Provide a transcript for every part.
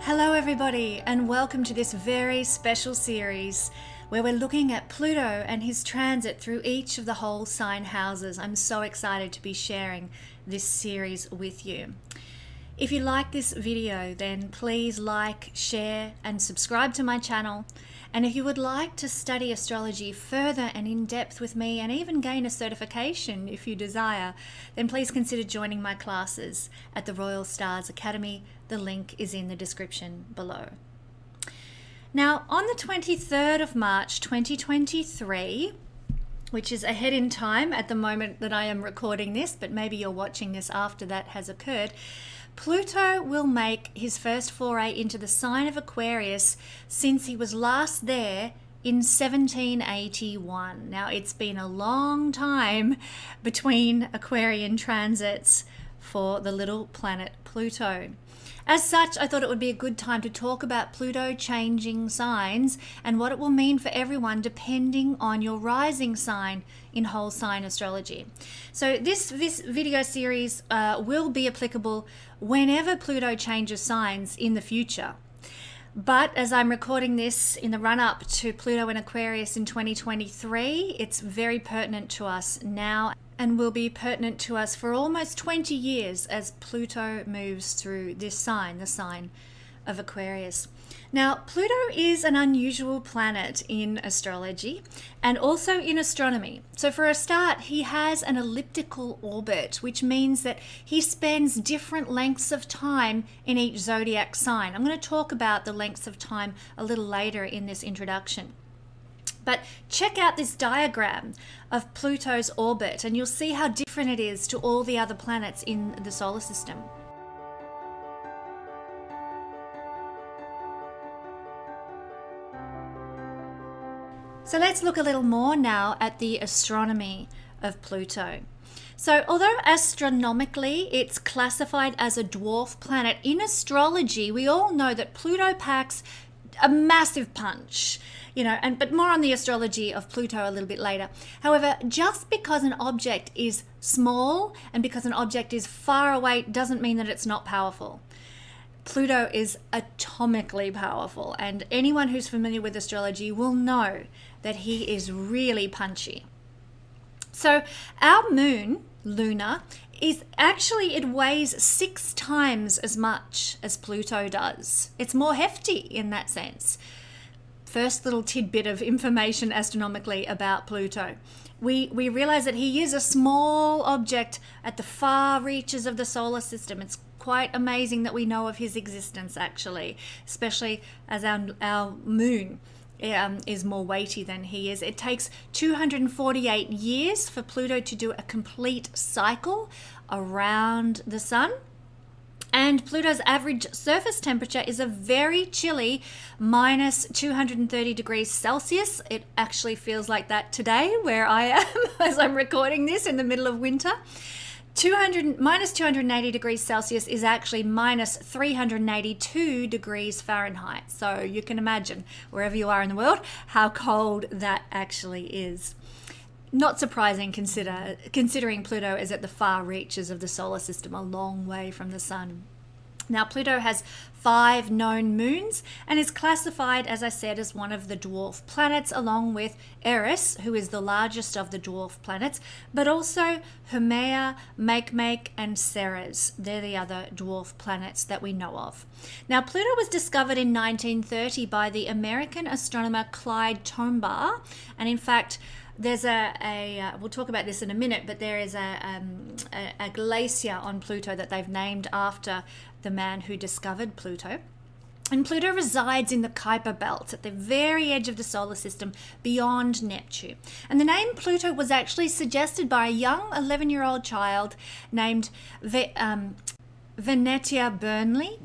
Hello everybody, and welcome to this very special series where we're looking at Pluto and his transit through each of the whole sign houses. I'm so excited to be sharing this series with you. If you like this video, then please like, share and subscribe to my channel. And if you would like to study astrology further and in depth with me and even gain a certification if you desire, then please consider joining my classes at the Royal Stars Academy. The link is in the description below. Now, on the 23rd of March 2023, which is ahead in time at the moment that I am recording this, but maybe you're watching this after that has occurred, Pluto will make his first foray into the sign of Aquarius since he was last there in 1781. Now, it's been a long time between Aquarian transits for the little planet Pluto. As such, I thought it would be a good time to talk about Pluto changing signs and what it will mean for everyone depending on your rising sign in whole sign astrology. So this video series will be applicable whenever Pluto changes signs in the future. But as I'm recording this in the run-up to Pluto in Aquarius in 2023, it's very pertinent to us now and will be pertinent to us for almost 20 years as Pluto moves through this sign, the sign of Aquarius. Now, Pluto is an unusual planet in astrology and also in astronomy. So for a start, he has an elliptical orbit, which means that he spends different lengths of time in each zodiac sign. I'm going to talk about the lengths of time a little later in this introduction. But check out this diagram of Pluto's orbit and you'll see how different it is to all the other planets in the solar system. So let's look a little more now at the astronomy of Pluto. So although astronomically it's classified as a dwarf planet, in astrology we all know that Pluto packs a massive punch, but more on the astrology of Pluto a little bit later. However, just because an object is small and because an object is far away doesn't mean that it's not powerful. Pluto is atomically powerful, and anyone who's familiar with astrology will know that he is really punchy. So our moon, Luna, it weighs 6 times as much as Pluto does. It's more hefty in that sense. First little tidbit of information astronomically about Pluto. We realize that he is a small object at the far reaches of the solar system. It's quite amazing that we know of his existence, actually, especially as our moon is more weighty than he is. It takes 248 years for Pluto to do a complete cycle around the sun. And Pluto's average surface temperature is a very chilly minus 230 degrees Celsius. It actually feels like that today where I am as I'm recording this in the middle of winter. Minus 280 degrees Celsius is actually minus 382 degrees Fahrenheit. So you can imagine, wherever you are in the world, how cold that actually is. Not surprising considering Pluto is at the far reaches of the solar system, a long way from the sun. Now, Pluto has 5 known moons and is classified, as I said, as one of the dwarf planets, along with Eris, who is the largest of the dwarf planets, but also Haumea, Makemake, and Ceres. They're the other dwarf planets that we know of. Now, Pluto was discovered in 1930 by the American astronomer Clyde Tombaugh, and in fact, there's we'll talk about this in a minute, but there is a glacier on Pluto that they've named after the man who discovered Pluto. And Pluto resides in the Kuiper belt at the very edge of the solar system beyond Neptune. And the name Pluto was actually suggested by a young 11-year-old child named Venetia Burney,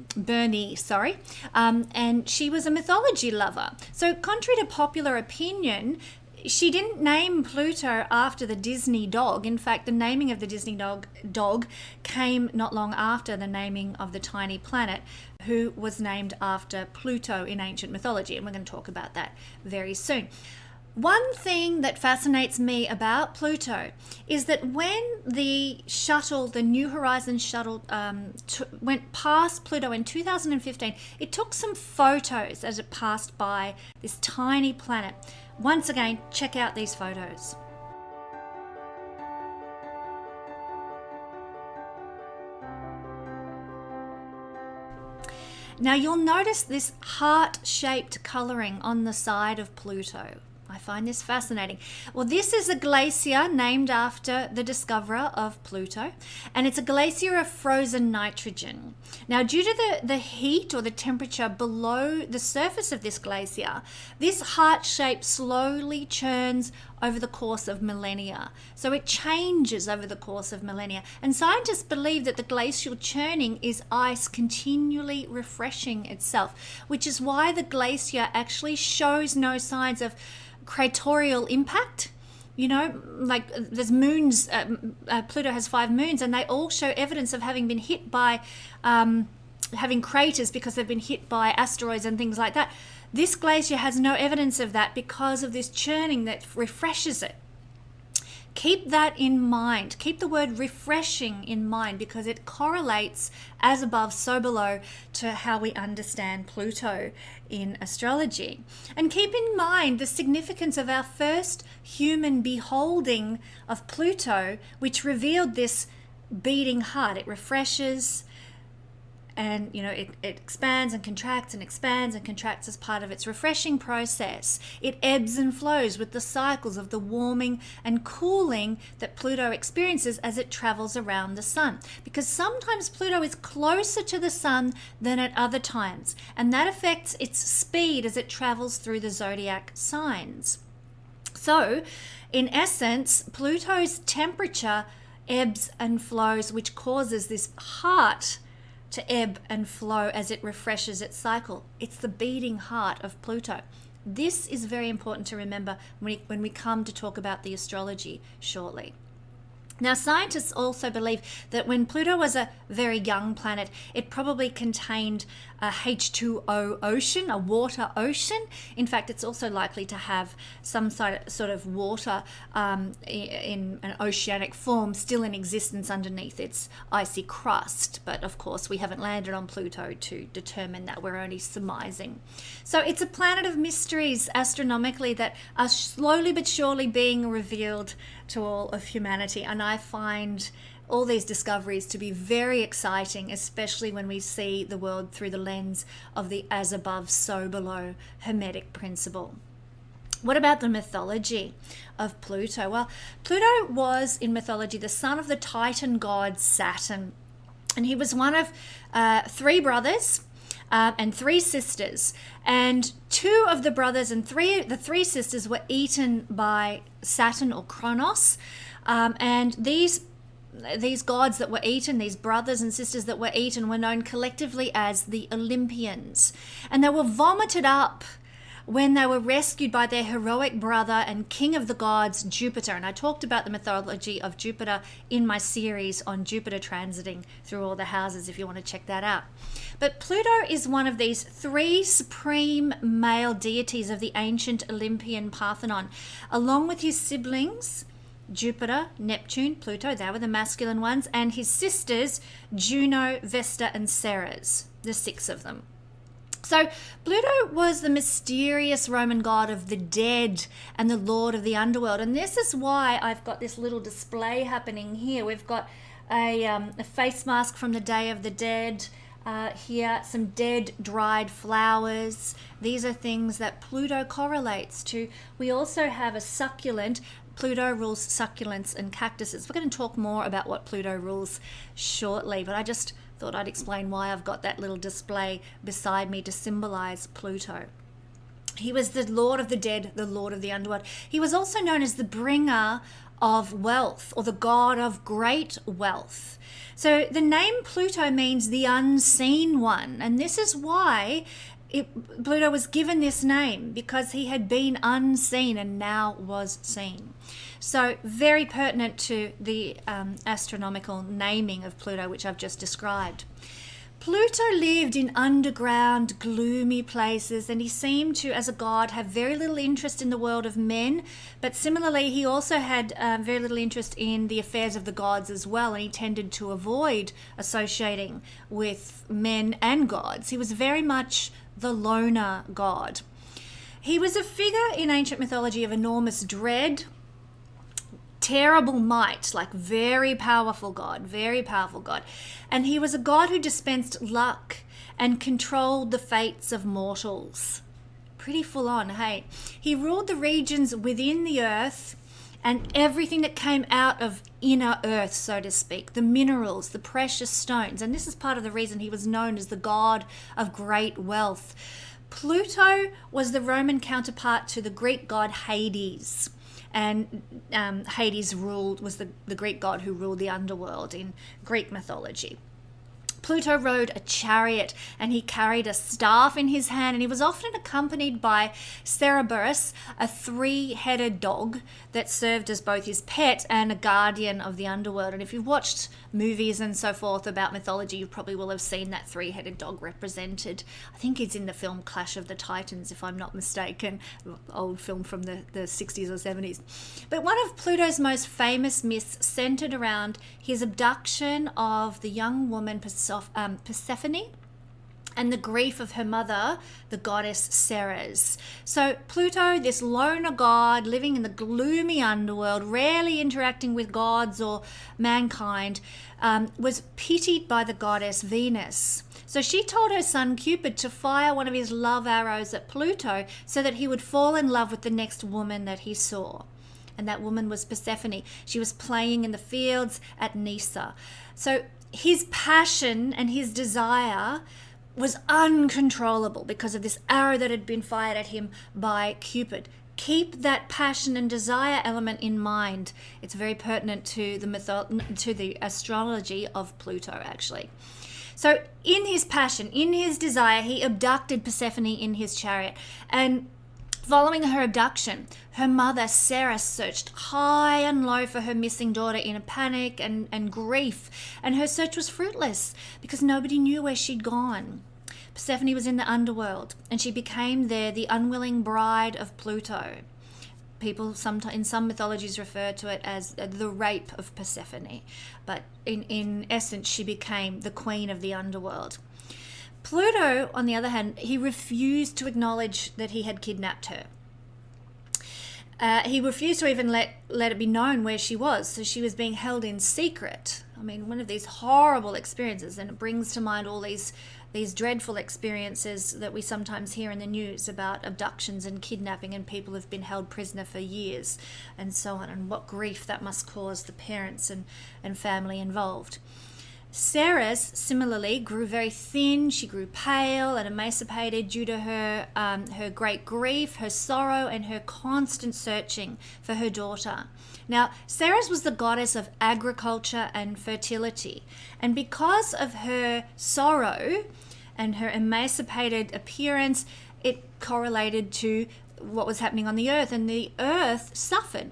and she was a mythology lover. So contrary to popular opinion, she didn't name Pluto after the Disney dog. In fact, the naming of the Disney dog came not long after the naming of the tiny planet, who was named after Pluto in ancient mythology. And we're going to talk about that very soon. One thing that fascinates me about Pluto is that when the shuttle, the New Horizons shuttle, went past Pluto in 2015, it took some photos as it passed by this tiny planet. Once again, check out these photos. Now you'll notice this heart-shaped colouring on the side of Pluto. I find this fascinating. Well, this is a glacier named after the discoverer of Pluto, and it's a glacier of frozen nitrogen. Now, due to the heat or the temperature below the surface of this glacier, this heart shape slowly churns over the course of millennia. So it changes over the course of millennia. And scientists believe that the glacial churning is ice continually refreshing itself, which is why the glacier actually shows no signs of craterial impact. You know, like there's moons, Pluto has 5 moons, and they all show evidence of having been hit by, having craters because they've been hit by asteroids and things like that. This glacier has no evidence of that because of this churning that refreshes it. Keep that in mind. Keep the word refreshing in mind because it correlates as above, so below to how we understand Pluto in astrology. And keep in mind the significance of our first human beholding of Pluto, which revealed this beating heart. It refreshes, and you know, it expands and contracts and expands and contracts as part of its refreshing process. It ebbs and flows with the cycles of the warming and cooling that Pluto experiences as it travels around the sun. Because sometimes Pluto is closer to the sun than at other times, and that affects its speed as it travels through the zodiac signs. So, in essence, Pluto's temperature ebbs and flows, which causes this heart to ebb and flow as it refreshes its cycle. It's the beating heart of Pluto. This is very important to remember when we come to talk about the astrology shortly. Now, scientists also believe that when Pluto was a very young planet, it probably contained a H2O ocean, a water ocean. In fact, it's also likely to have some sort of water in an oceanic form still in existence underneath its icy crust. But of course, we haven't landed on Pluto to determine that. We're only surmising. So it's a planet of mysteries astronomically that are slowly but surely being revealed to all of humanity. And I find all these discoveries to be very exciting, especially when we see the world through the lens of the as above, so below Hermetic principle. What about the mythology of Pluto? Well, Pluto was in mythology the son of the Titan god Saturn, and he was one of 3 brothers and 3 sisters, and 2 of the brothers and the 3 sisters were eaten by Saturn or Kronos, and these gods that were eaten, these brothers and sisters that were eaten, were known collectively as the Olympians, and they were vomited up when they were rescued by their heroic brother and king of the gods, Jupiter. And I talked about the mythology of Jupiter in my series on Jupiter transiting through all the houses, if you want to check that out. But Pluto is one of these 3 supreme male deities of the ancient Olympian Parthenon, along with his siblings, Jupiter, Neptune, Pluto, they were the masculine ones, and his sisters, Juno, Vesta, and Ceres, the 6 of them. So Pluto was the mysterious Roman god of the dead and the lord of the underworld. And this is why I've got this little display happening here. We've got a face mask from the Day of the Dead here, some dead dried flowers. These are things that Pluto correlates to. We also have a succulent. Pluto rules succulents and cactuses. We're going to talk more about what Pluto rules shortly, but I just thought I'd explain why I've got that little display beside me to symbolize Pluto. He was the lord of the dead, the lord of the underworld. He was also known as the bringer of wealth, or the god of great wealth. So the name Pluto means the unseen one, and this is why Pluto was given this name, because he had been unseen and now was seen. So very pertinent to the astronomical naming of Pluto, which I've just described. Pluto lived in underground, gloomy places, and he seemed to, as a god, have very little interest in the world of men. But similarly, he also had very little interest in the affairs of the gods as well, and he tended to avoid associating with men and gods. He was very much the loner god. He was a figure in ancient mythology of enormous dread, terrible might, like very powerful god. And he was a god who dispensed luck and controlled the fates of mortals. Pretty full on, hey? He ruled the regions within the earth and everything that came out of inner earth, so to speak, the minerals, the precious stones. And this is part of the reason he was known as the god of great wealth. Pluto was the Roman counterpart to the Greek god Hades. And Hades was the Greek god who ruled the underworld in Greek mythology. Pluto rode a chariot and he carried a staff in his hand, and he was often accompanied by Cerberus, a three-headed dog that served as both his pet and a guardian of the underworld. And if you've watched movies and so forth about mythology, you probably will have seen that three-headed dog represented. I think it's in the film Clash of the Titans, if I'm not mistaken, old film from the 60s or 70s. But one of Pluto's most famous myths centered around his abduction of the young woman Persephone and the grief of her mother, the goddess Ceres. So Pluto, this loner god living in the gloomy underworld, rarely interacting with gods or mankind, was pitied by the goddess Venus. So she told her son Cupid to fire one of his love arrows at Pluto so that he would fall in love with the next woman that he saw. And that woman was Persephone. She was playing in the fields at Nysa. So his passion and his desire was uncontrollable because of this arrow that had been fired at him by Cupid. Keep that passion and desire element in mind. It's very pertinent to the astrology of Pluto, actually. So in his passion, in his desire, he abducted Persephone in his chariot. And following her abduction, her mother, Ceres, searched high and low for her missing daughter in a panic and grief. And her search was fruitless because nobody knew where she'd gone. Persephone was in the underworld, and she became there the unwilling bride of Pluto. People sometimes in some mythologies refer to it as the rape of Persephone. But in essence, she became the queen of the underworld. Pluto, on the other hand, he refused to acknowledge that he had kidnapped her. He refused to even let it be known where she was, so she was being held in secret. I mean, one of these horrible experiences, and it brings to mind all these dreadful experiences that we sometimes hear in the news about abductions and kidnapping, and people have been held prisoner for years and so on, and what grief that must cause the parents and family involved. Ceres, similarly, grew very thin. She grew pale and emaciated due to her great grief, her sorrow, and her constant searching for her daughter. Now, Ceres was the goddess of agriculture and fertility. And because of her sorrow and her emaciated appearance, it correlated to what was happening on the earth, and the earth suffered.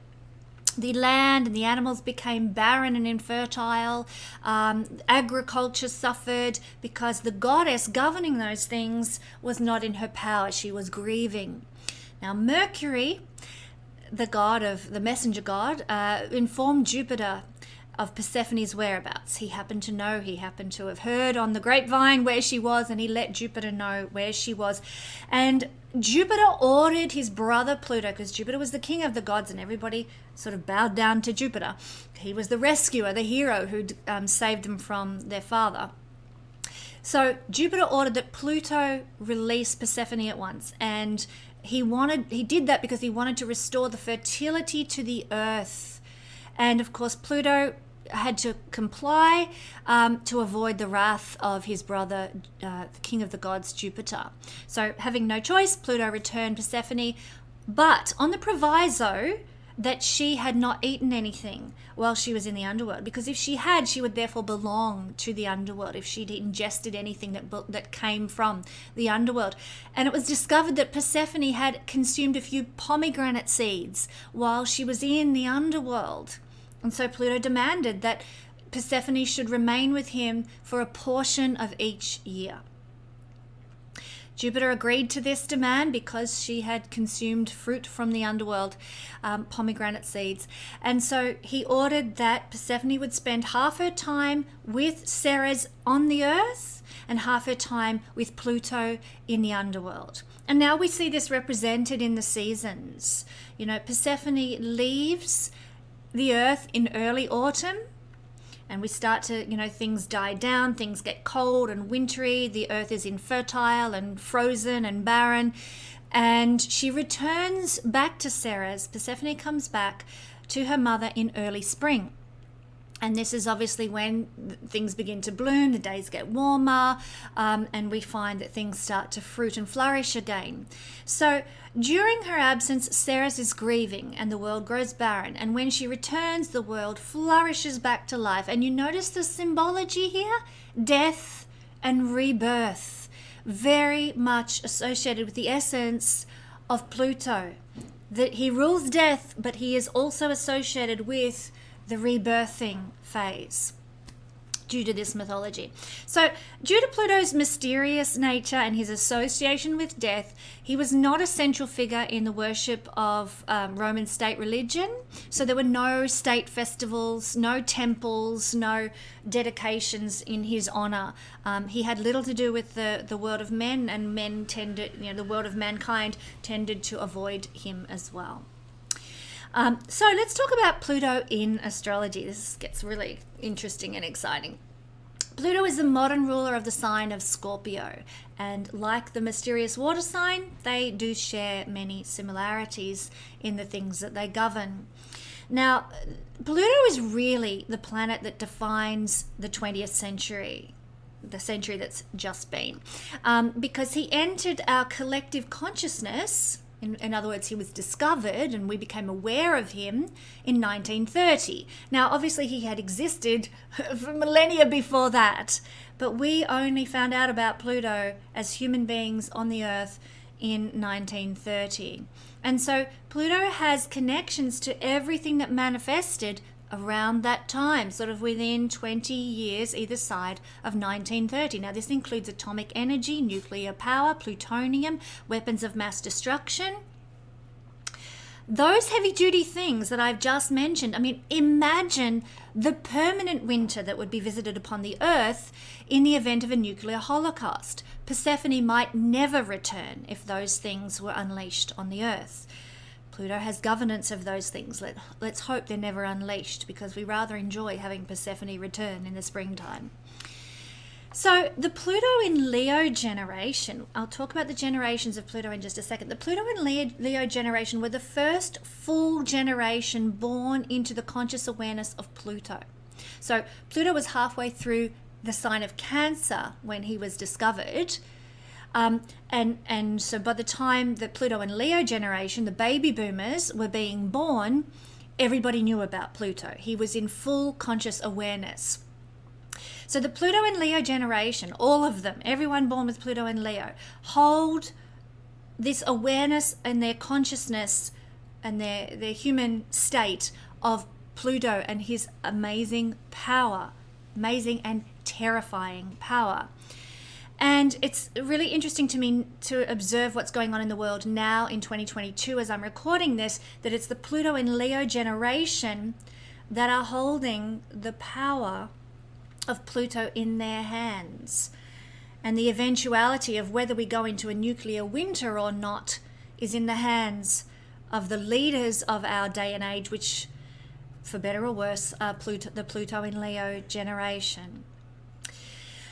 The land and the animals became barren and infertile. Agriculture suffered because the goddess governing those things was not in her power. She was grieving. Now, Mercury, the messenger god, informed Jupiter of Persephone's whereabouts. He happened to have heard on the grapevine where she was, and he let Jupiter know where she was. And Jupiter ordered his brother Pluto, because Jupiter was the king of the gods and everybody sort of bowed down to Jupiter. He was the rescuer, the hero who saved them from their father. So Jupiter ordered that Pluto release Persephone at once, and he did that because he wanted to restore the fertility to the earth. And of course, Pluto had to comply to avoid the wrath of his brother, the king of the gods, Jupiter. So having no choice, Pluto returned Persephone, but on the proviso that she had not eaten anything while she was in the underworld, because if she had, she would therefore belong to the underworld if she'd ingested anything that came from the underworld. And it was discovered that Persephone had consumed a few pomegranate seeds while she was in the underworld. And so Pluto demanded that Persephone should remain with him for a portion of each year. Jupiter agreed to this demand because she had consumed fruit from the underworld, pomegranate seeds. And so he ordered that Persephone would spend half her time with Ceres on the earth and half her time with Pluto in the underworld. And now we see this represented in the seasons. You know, Persephone leaves the earth in early autumn, and we start to, things die down, things get cold and wintry, the earth is infertile and frozen and barren, and she returns back to Ceres. Persephone comes back to her mother in early spring. And this is obviously when things begin to bloom, the days get warmer, and we find that things start to fruit and flourish again. So during her absence, Ceres is grieving and the world grows barren. And when she returns, the world flourishes back to life. And you notice the symbology here? Death and rebirth, very much associated with the essence of Pluto. That he rules death, but he is also associated with the rebirthing phase due to this mythology. So due to Pluto's mysterious nature and his association with death, he was not a central figure in the worship of Roman state religion. So there were no state festivals, no temples, no dedications in his honor. He had little to do with the world of men, and men tended, the world of mankind tended to avoid him as well. So let's talk about Pluto in astrology. This gets really interesting and exciting. Pluto is the modern ruler of the sign of Scorpio, and like the mysterious water sign, they do share many similarities in the things that they govern. Now, Pluto is really the planet that defines the 20th century, the century that's just been, because he entered our collective consciousness. In other words, he was discovered and we became aware of him in 1930. Now, obviously, he had existed for millennia before that, but we only found out about Pluto as human beings on the Earth in 1930. And so Pluto has connections to everything that manifested around that time, sort of within 20 years either side of 1930. Now, this includes atomic energy, nuclear power, plutonium, weapons of mass destruction. Those heavy-duty things that I've just mentioned, I mean, imagine the permanent winter that would be visited upon the Earth in the event of a nuclear holocaust. Persephone might never return if those things were unleashed on the Earth. Pluto has governance of those things. Let's hope they're never unleashed, because we rather enjoy having Persephone return in the springtime. So the Pluto in Leo generation, I'll talk about the generations of Pluto in just a second. The Pluto in Leo generation were the first full generation born into the conscious awareness of Pluto. So Pluto was halfway through the sign of Cancer when he was discovered. And so by the time the Pluto and Leo generation, the baby boomers, were being born, everybody knew about Pluto. He was in full conscious awareness. So the Pluto and Leo generation, all of them, everyone born with Pluto and Leo, hold this awareness and their consciousness and their human state of Pluto and his amazing power, amazing and terrifying power. And it's really interesting to me to observe what's going on in the world now in 2022 as I'm recording this, that it's the Pluto and Leo generation that are holding the power of Pluto in their hands. And the eventuality of whether we go into a nuclear winter or not is in the hands of the leaders of our day and age, which, for better or worse, are the Pluto in Leo generation.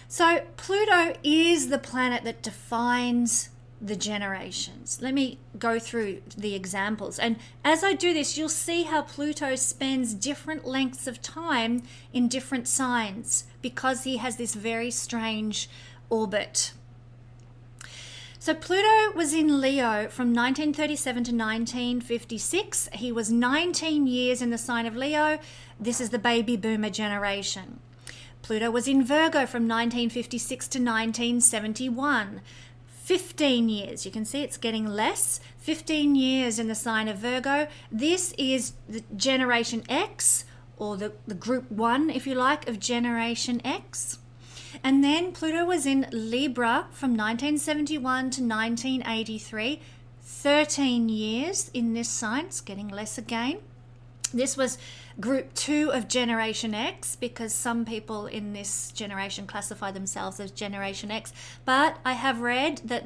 So Pluto is the planet that defines the generations. Let me go through the examples. And as I do this, you'll see how Pluto spends different lengths of time in different signs because he has this very strange orbit. So Pluto was in Leo from 1937 to 1956. He was 19 years in the sign of Leo. This is the baby boomer generation. Pluto was in Virgo from 1956 to 1971. 15 years. You can see it's getting less. 15 years in the sign of Virgo. This is the Generation X or the group 1, if you like, of Generation X. And then Pluto was in Libra from 1971 to 1983, 13 years in this sign. It's getting less again. This was group 2 of Generation X, because some people in this generation classify themselves as Generation X. But I have read that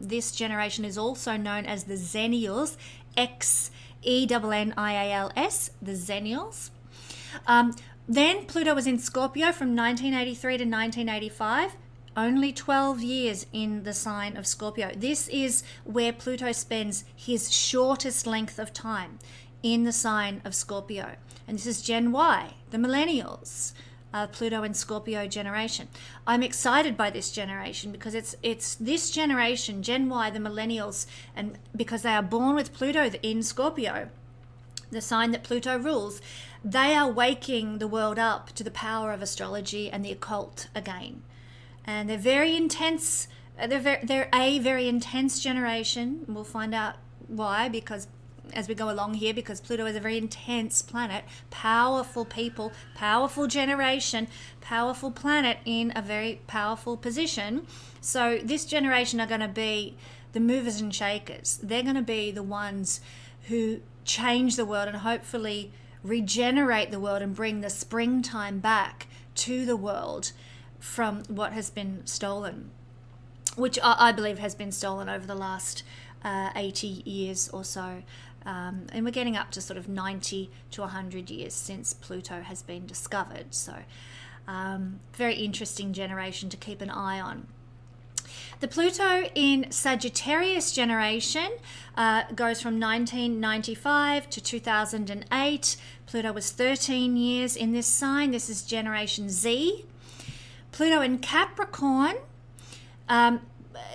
this generation is also known as the Xennials, Xennials, the Xennials. Then Pluto was in Scorpio from 1983 to 1985, only 12 years in the sign of Scorpio. This is where Pluto spends his shortest length of time, in the sign of Scorpio. And this is Gen Y, the millennials, Pluto and Scorpio generation. I'm excited by this generation because it's this generation, Gen Y, the millennials, and because they are born with Pluto in Scorpio, the sign that Pluto rules, they are waking the world up to the power of astrology and the occult again. And they're very intense. They're a very intense generation. We'll find out why, because as we go along here, because Pluto is a very intense planet, powerful people, powerful generation, powerful planet in a very powerful position. So this generation are going to be the movers and shakers. They're going to be the ones who change the world and hopefully regenerate the world and bring the springtime back to the world from what has been stolen, which I believe has been stolen over the last 80 years or so. And we're getting up to sort of 90 to 100 years since Pluto has been discovered. So very interesting generation to keep an eye on. The Pluto in Sagittarius generation goes from 1995 to 2008. Pluto was 13 years in this sign. This is Generation Z. Pluto in Capricorn.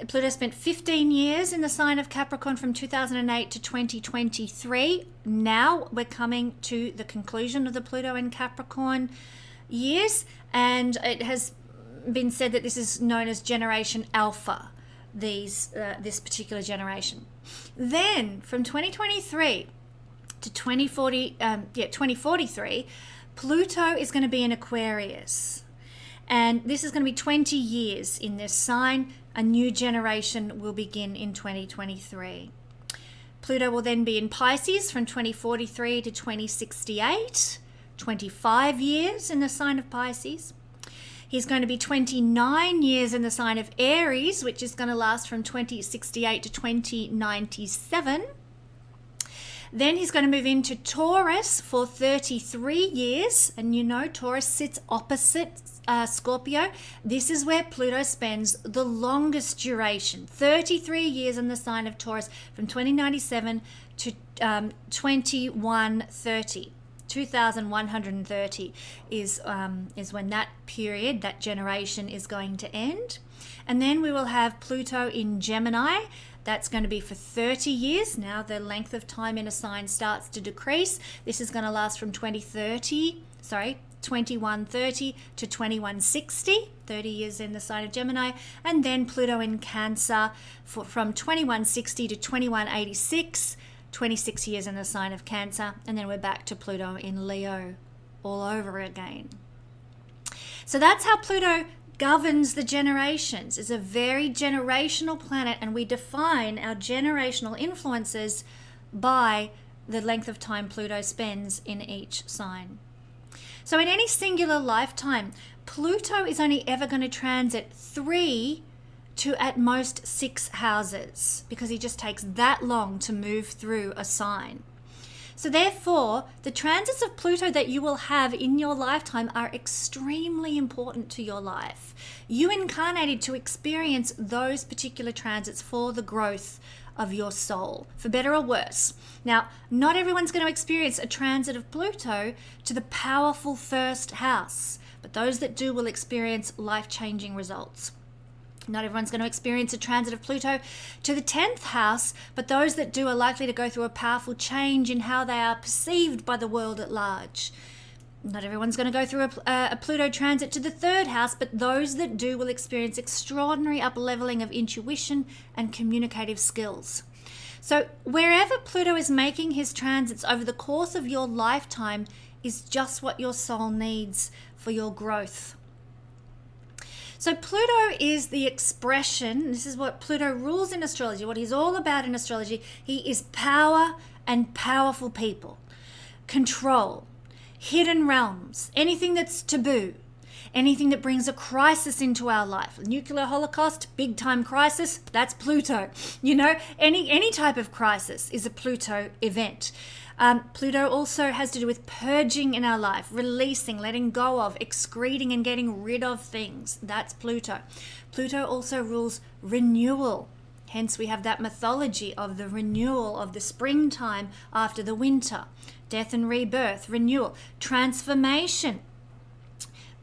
Pluto spent 15 years in the sign of Capricorn from 2008 to 2023. Now we're coming to the conclusion of the Pluto in Capricorn years, and it has been said that this is known as Generation Alpha, this particular generation. Then from 2023 to 2043, Pluto is going to be in Aquarius. And this is going to be 20 years in this sign. A new generation will begin in 2023. Pluto will then be in Pisces from 2043 to 2068, 25 years in the sign of Pisces. He's going to be 29 years in the sign of Aries, which is going to last from 2068 to 2097. Then he's going to move into Taurus for 33 years. And you know, Taurus sits opposite Scorpio. This is where Pluto spends the longest duration, 33 years in the sign of Taurus, from 2097 to 2130. 2130 is when that period, that generation, is going to end. And then we will have Pluto in Gemini. That's going to be for 30 years. Now the length of time in a sign starts to decrease. This is going to last from 2130 to 2160, 30 years in the sign of Gemini. And then Pluto in Cancer from 2160 to 2186, 26 years in the sign of Cancer. And then we're back to Pluto in Leo all over again. So that's how Pluto governs the generations. It's a very generational planet, and we define our generational influences by the length of time Pluto spends in each sign. So in any singular lifetime, Pluto is only ever going to transit 3 to at most 6 houses, because he just takes that long to move through a sign. So therefore, the transits of Pluto that you will have in your lifetime are extremely important to your life. You incarnated to experience those particular transits for the growth of your soul, for better or worse. Now, not everyone's going to experience a transit of Pluto to the powerful first house, but those that do will experience life-changing results. Not everyone's going to experience a transit of Pluto to the 10th house, but those that do are likely to go through a powerful change in how they are perceived by the world at large. Not everyone's going to go through a Pluto transit to the 3rd house, but those that do will experience extraordinary up-leveling of intuition and communicative skills. So wherever Pluto is making his transits over the course of your lifetime, is just what your soul needs for your growth. So Pluto is the expression, this is what Pluto rules in astrology, what he's all about in astrology. He is power and powerful people, control, hidden realms, anything that's taboo, anything that brings a crisis into our life. Nuclear holocaust, big time crisis, that's Pluto. You know, any type of crisis is a Pluto event. Pluto also has to do with purging in our life, releasing, letting go of, excreting and getting rid of things. That's Pluto. Pluto also rules renewal. Hence we have that mythology of the renewal of the springtime after the winter. Death and rebirth, renewal, transformation.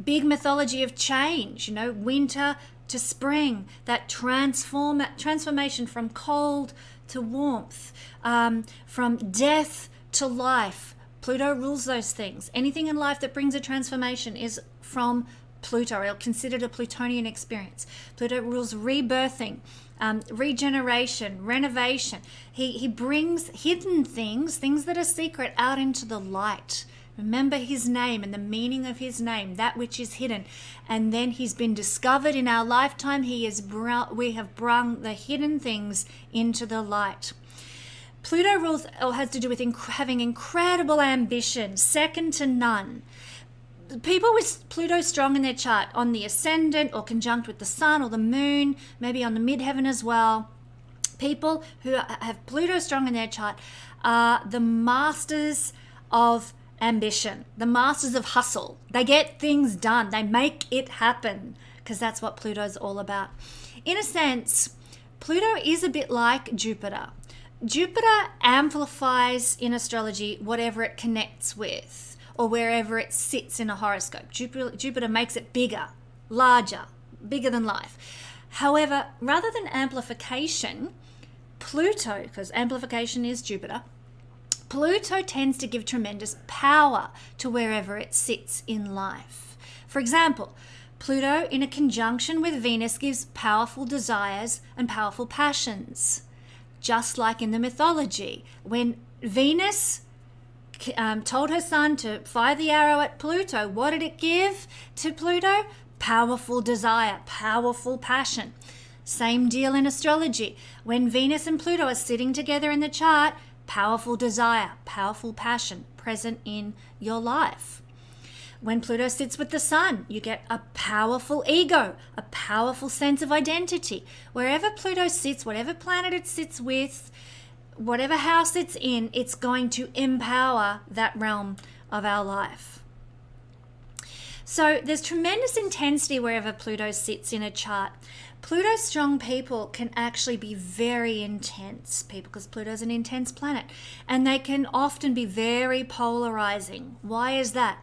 Big mythology of change, you know, winter to spring, that transformation from cold to warmth, from death to life. Pluto rules those things. Anything in life that brings a transformation is from Pluto, or considered a Plutonian experience. Pluto rules rebirthing, regeneration, renovation. He brings hidden things that are secret, out into the light. Remember his name and the meaning of his name, that which is hidden. And then he's been discovered in our lifetime. We have brung the hidden things into the light. Pluto rules, or has to do with having incredible ambition, second to none. People with Pluto strong in their chart, on the ascendant or conjunct with the sun or the moon, maybe on the midheaven as well. People who have Pluto strong in their chart are the masters of ambition, the masters of hustle. They get things done. They make it happen, because that's what Pluto's all about. In a sense, Pluto is a bit like Jupiter. Jupiter amplifies in astrology whatever it connects with, or wherever it sits in a horoscope. Jupiter makes it bigger, larger, bigger than life. However, rather than amplification, Pluto, because amplification is Jupiter, Pluto tends to give tremendous power to wherever it sits in life. For example, Pluto in a conjunction with Venus gives powerful desires and powerful passions. Just like in the mythology, when Venus told her son to fire the arrow at Pluto, what did it give to Pluto? Powerful desire, powerful passion. Same deal in astrology. When Venus and Pluto are sitting together in the chart, powerful desire, powerful passion present in your life. When Pluto sits with the sun, you get a powerful ego, a powerful sense of identity. Wherever Pluto sits, whatever planet it sits with, whatever house it's in, it's going to empower that realm of our life. So there's tremendous intensity wherever Pluto sits in a chart. Pluto strong people can actually be very intense people, because Pluto's an intense planet, and they can often be very polarizing. Why is that?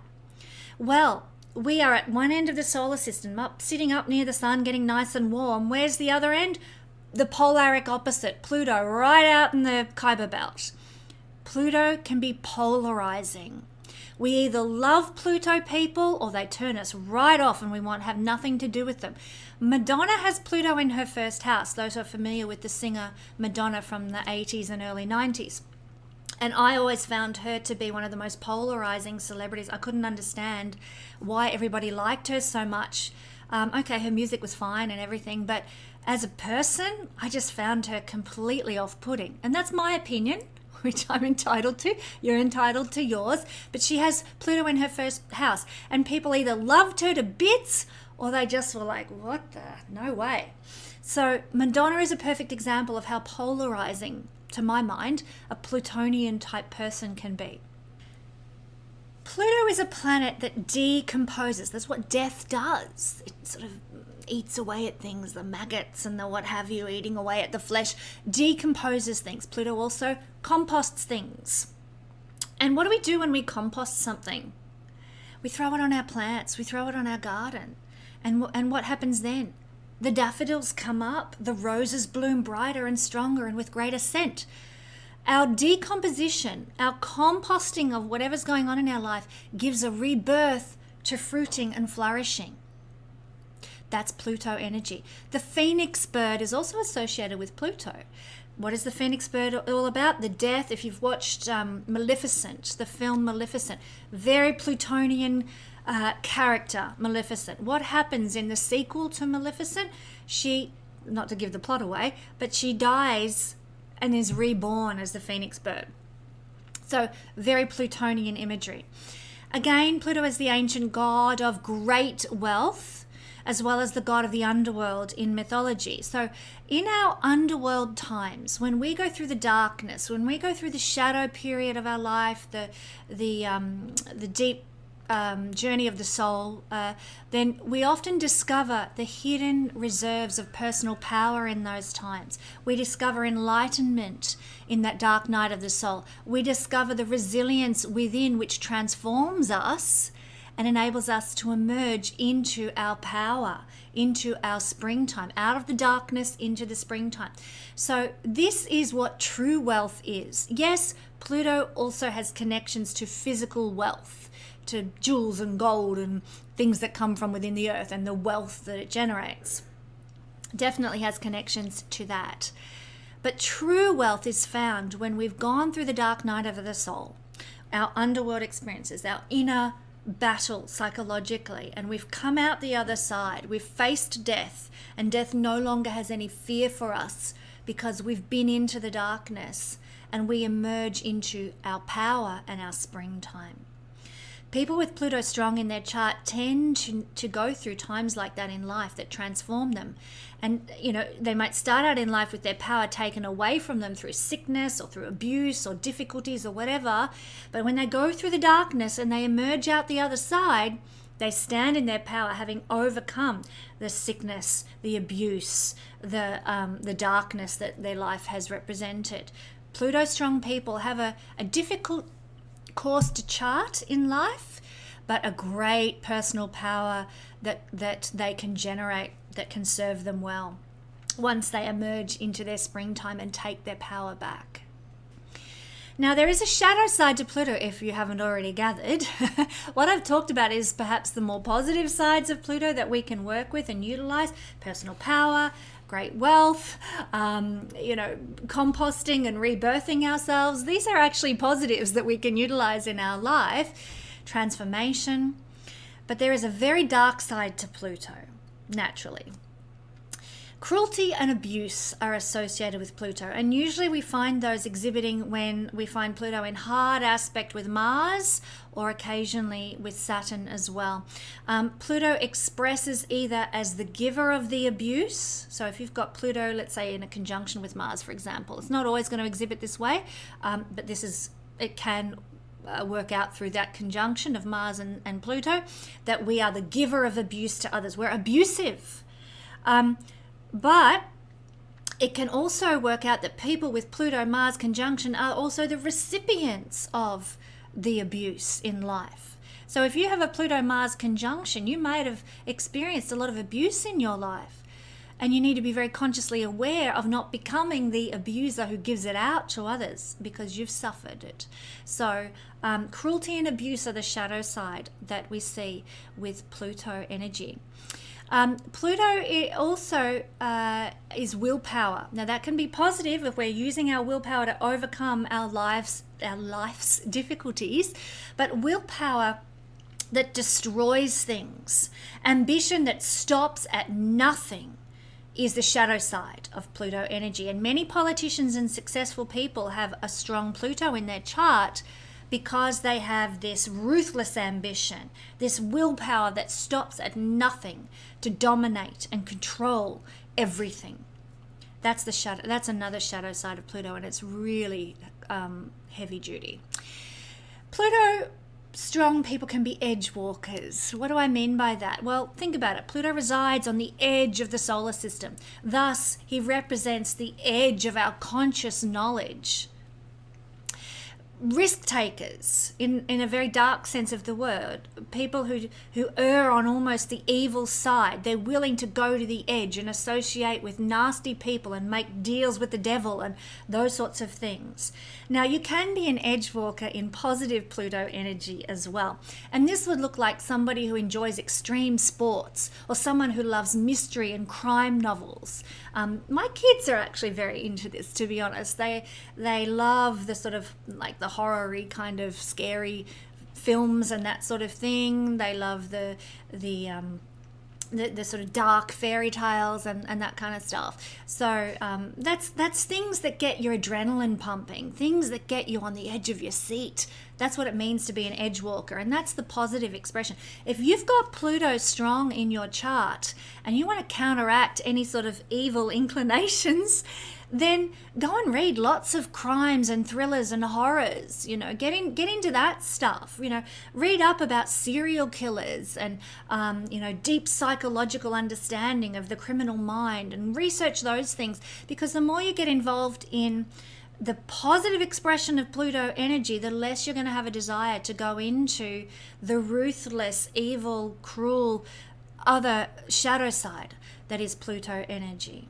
Well, we are at one end of the solar system, sitting up near the sun, getting nice and warm. Where's the other end? The polaric opposite, Pluto, right out in the Kuiper Belt. Pluto can be polarizing. We either love Pluto people, or they turn us right off and we want to have nothing to do with them. Madonna has Pluto in her first house, those who are familiar with the singer Madonna from the 80s and early 90s. And I always found her to be one of the most polarizing celebrities. I couldn't understand why everybody liked her so much. Okay, her music was fine and everything, but as a person, I just found her completely off-putting. And that's my opinion, which I'm entitled to. You're entitled to yours. But she has Pluto in her first house. And people either loved her to bits, or they just were like, what the? No way. So Madonna is a perfect example of how polarizing, to my mind, a Plutonian type person can be. Pluto is a planet that decomposes. That's what death does. It sort of eats away at things, the maggots and the what have you, eating away at the flesh, decomposes things. Pluto also composts things. And what do we do when we compost something? We throw it on our plants, we throw it on our garden. And what happens then? The daffodils come up, the roses bloom brighter and stronger and with greater scent. Our decomposition, our composting of whatever's going on in our life gives a rebirth to fruiting and flourishing. That's Pluto energy. The phoenix bird is also associated with Pluto. What is the phoenix bird all about? The death. If you've watched Maleficent, the film Maleficent, very Plutonian character, Maleficent. What happens in the sequel to Maleficent? She, not to give the plot away, but she dies and is reborn as the phoenix bird. So very Plutonian imagery. Again, Pluto is the ancient god of great wealth, as well as the god of the underworld in mythology. So in our underworld times, when we go through the darkness, when we go through the shadow period of our life, the deep journey of the soul, then we often discover the hidden reserves of personal power in those times. We discover enlightenment in that dark night of the soul. We discover the resilience within which transforms us and enables us to emerge into our power, into our springtime, out of the darkness into the springtime. So this is what true wealth is. Yes, Pluto also has connections to physical wealth, to jewels and gold and things that come from within the earth and the wealth that it generates. Definitely has connections to that. But true wealth is found when we've gone through the dark night of the soul, our underworld experiences, our inner battle psychologically, and we've come out the other side. We've faced death, and death no longer has any fear for us because we've been into the darkness and we emerge into our power and our springtime. People with Pluto strong in their chart tend to go through times like that in life that transform them. And, they might start out in life with their power taken away from them through sickness or through abuse or difficulties or whatever. But when they go through the darkness and they emerge out the other side, they stand in their power, having overcome the sickness, the abuse, the darkness that their life has represented. Pluto strong people have a difficult course to chart in life, but a great personal power that they can generate that can serve them well once they emerge into their springtime and take their power back. Now, there is a shadow side to Pluto, if you haven't already gathered. What I've talked about is perhaps the more positive sides of Pluto that we can work with and utilize: personal power, great wealth, composting and rebirthing ourselves. These are actually positives that we can utilize in our life, transformation. But there is a very dark side to Pluto, naturally. Cruelty and abuse are associated with Pluto, and usually we find those exhibiting when we find Pluto in hard aspect with Mars, or occasionally with Saturn as well. Pluto expresses either as the giver of the abuse. So if you've got Pluto, let's say in a conjunction with Mars, for example, it's not always going to exhibit this way, but it can work out through that conjunction of Mars and Pluto, that we are the giver of abuse to others. We're abusive. But it can also work out that people with Pluto-Mars conjunction are also the recipients of the abuse in life. So if you have a Pluto-Mars conjunction, you might have experienced a lot of abuse in your life. And you need to be very consciously aware of not becoming the abuser who gives it out to others because you've suffered it. So cruelty and abuse are the shadow side that we see with Pluto energy. Pluto also is willpower. Now that can be positive if we're using our willpower to overcome our life's difficulties, but willpower that destroys things, ambition that stops at nothing, is the shadow side of Pluto energy. And many politicians and successful people have a strong Pluto in their chart because they have this ruthless ambition, this willpower that stops at nothing to dominate and control everything. That's the shadow. That's another shadow side of Pluto, and it's really heavy duty. Pluto strong people can be edge walkers. What do I mean by that? Well, think about it. Pluto resides on the edge of the solar system. Thus, he represents the edge of our conscious knowledge. risk takers in a very dark sense of the word, people who err on almost the evil side. They're willing to go to the edge and associate with nasty people and make deals with the devil and those sorts of things. Now, you can be an edge walker in positive Pluto energy as well, and this would look like somebody who enjoys extreme sports or someone who loves mystery and crime novels. My kids are actually very into this, to be honest. They love the sort of like the horror-y kind of scary films and that sort of thing. They love the sort of dark fairy tales and that kind of stuff. So that's things that get your adrenaline pumping, things that get you on the edge of your seat. That's what it means to be an edge walker, and that's the positive expression. If you've got Pluto strong in your chart and you want to counteract any sort of evil inclinations, then go and read lots of crimes and thrillers and horrors. Get into that stuff. Read up about serial killers and deep psychological understanding of the criminal mind, and research those things, because the more you get involved in the positive expression of Pluto energy, the less you're going to have a desire to go into the ruthless, evil, cruel, other shadow side that is Pluto energy.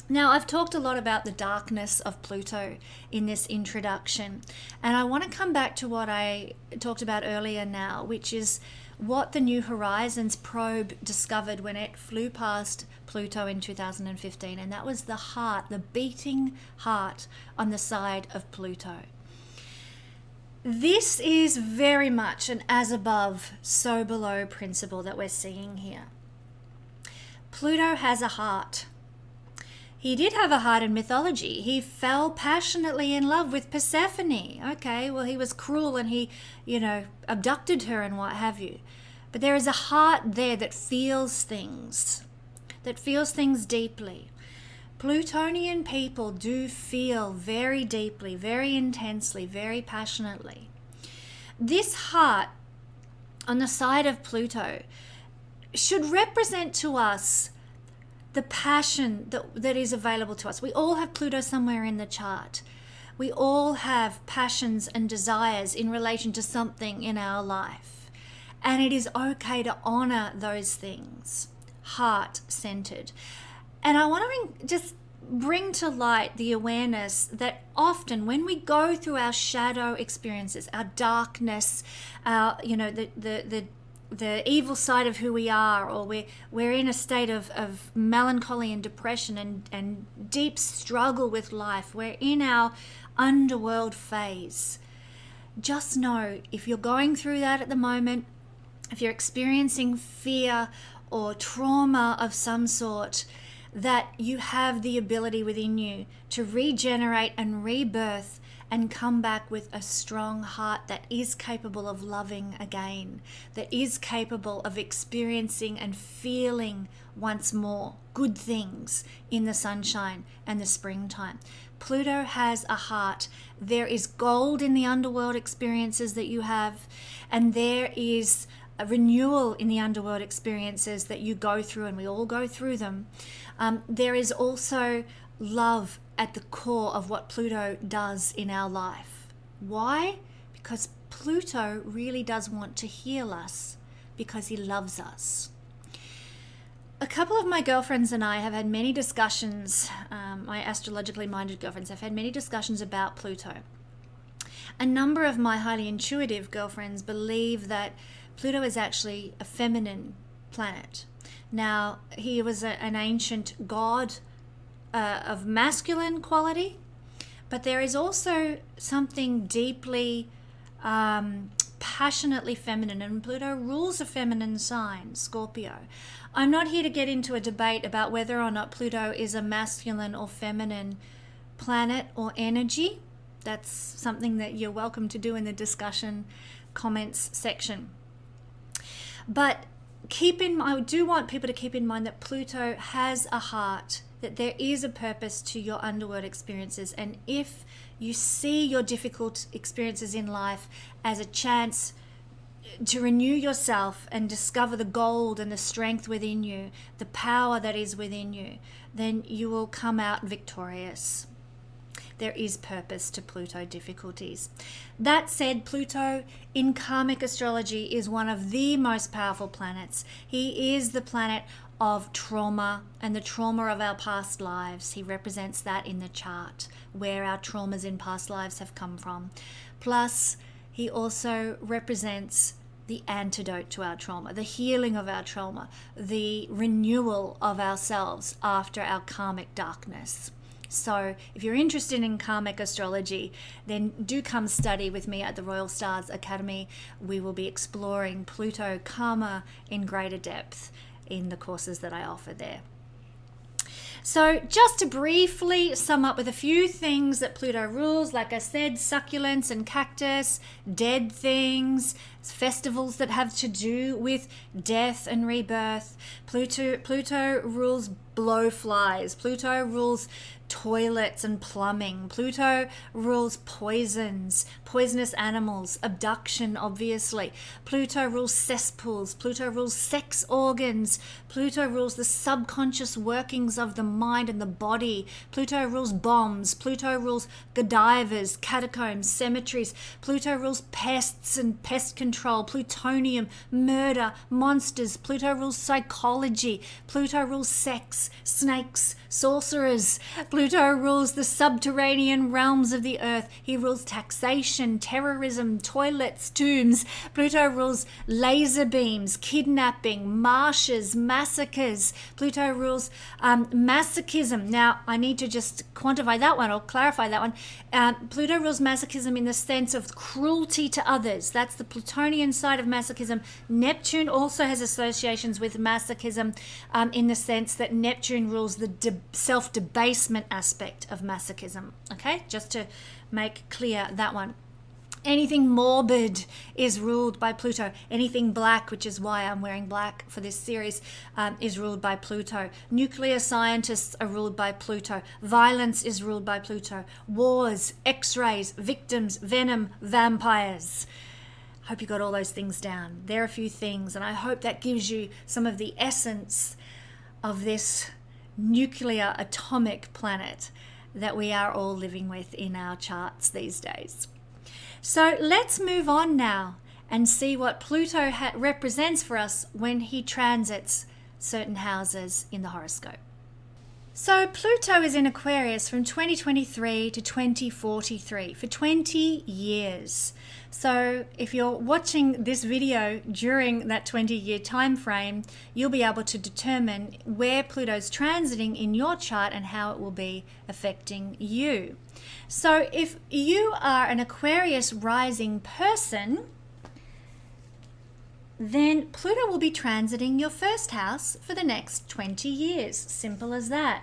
Now, I've talked a lot about the darkness of Pluto in this introduction, and I want to come back to what I talked about earlier now, which is what the New Horizons probe discovered when it flew past Pluto in 2015, and that was the heart, the beating heart on the side of Pluto. This is very much an as above, so below principle that we're seeing here. Pluto has a heart. He did have a heart in mythology. He fell passionately in love with Persephone. Okay, well, he was cruel and he, abducted her and what have you. But there is a heart there that feels things deeply. Plutonian people do feel very deeply, very intensely, very passionately. This heart on the side of Pluto should represent to us the passion that is available to us. We all have Pluto somewhere in the chart. We all have passions and desires in relation to something in our life. And it is okay to honor those things, heart-centered. And I want to just bring to light the awareness that often when we go through our shadow experiences, our darkness, our, the evil side of who we are, or we're in a state of melancholy and depression and deep struggle with life, we're in our underworld phase. Just know, if you're going through that at the moment, if you're experiencing fear or trauma of some sort, that you have the ability within you to regenerate and rebirth and come back with a strong heart that is capable of loving again, that is capable of experiencing and feeling once more good things in the sunshine and the springtime. Pluto has a heart. There is gold in the underworld experiences that you have, and there is a renewal in the underworld experiences that you go through, and we all go through them. There is also love at the core of what Pluto does in our life. Why? Because Pluto really does want to heal us, because he loves us. A couple of my girlfriends and I have had many discussions, my astrologically minded girlfriends have had many discussions about Pluto. A number of my highly intuitive girlfriends believe that Pluto is actually a feminine planet. Now, he was an ancient god of masculine quality, but there is also something deeply, passionately feminine, and Pluto rules a feminine sign, Scorpio. I'm not here to get into a debate about whether or not Pluto is a masculine or feminine planet or energy. That's something that you're welcome to do in the discussion comments section. But I do want people to keep in mind that Pluto has a heart, that there is a purpose to your underworld experiences. And if you see your difficult experiences in life as a chance to renew yourself and discover the gold and the strength within you, the power that is within you, then you will come out victorious. there is purpose to Pluto difficulties. That said, Pluto in karmic astrology is one of the most powerful planets. He is the planet of trauma and the trauma of our past lives. He represents that in the chart, where our traumas in past lives have come from. Plus, he also represents the antidote to our trauma, the healing of our trauma, the renewal of ourselves after our karmic darkness. So if you're interested in karmic astrology, then do come study with me at the Royal Stars Academy. We will be exploring Pluto karma in greater depth in the courses that I offer there. So just to briefly sum up with a few things that Pluto rules, like I said, succulents and cactus, dead things, festivals that have to do with death and rebirth. Pluto rules blowflies. Pluto rules toilets and plumbing. Pluto rules poisons, poisonous animals, abduction, obviously. Pluto rules cesspools. Pluto rules sex organs. Pluto rules the subconscious workings of the mind and the body. Pluto rules bombs. Pluto rules Godivas, catacombs, cemeteries. Pluto rules pests and pest control, plutonium, murder, monsters. Pluto rules psychology. Pluto rules sex, snakes, sorcerers. Pluto rules the subterranean realms of the earth. He rules taxation, terrorism, toilets, tombs. Pluto rules laser beams, kidnapping, marshes, massacres. Pluto rules masochism. Now, I need to just quantify that one or clarify that one. Pluto rules masochism in the sense of cruelty to others. That's the Plutonian side of masochism. Neptune also has associations with masochism in the sense that Neptune rules the self-debasement aspect of masochism. Okay, just to make clear that one. Anything morbid is ruled by Pluto. Anything black, which is why I'm wearing black for this series, is ruled by Pluto. Nuclear scientists are ruled by Pluto. Violence is ruled by Pluto. Wars, X-rays, victims, venom, vampires. Hope you got all those things down. There are a few things, and I hope that gives you some of the essence of this nuclear atomic planet that we are all living with in our charts these days. So let's move on now and see what Pluto represents for us when he transits certain houses in the horoscope. So Pluto is in Aquarius from 2023 to 2043 for 20 years. So if you're watching this video during that 20-year time frame, you'll be able to determine where Pluto's transiting in your chart and how it will be affecting you. So if you are an Aquarius rising person, then Pluto will be transiting your first house for the next 20 years. Simple as that.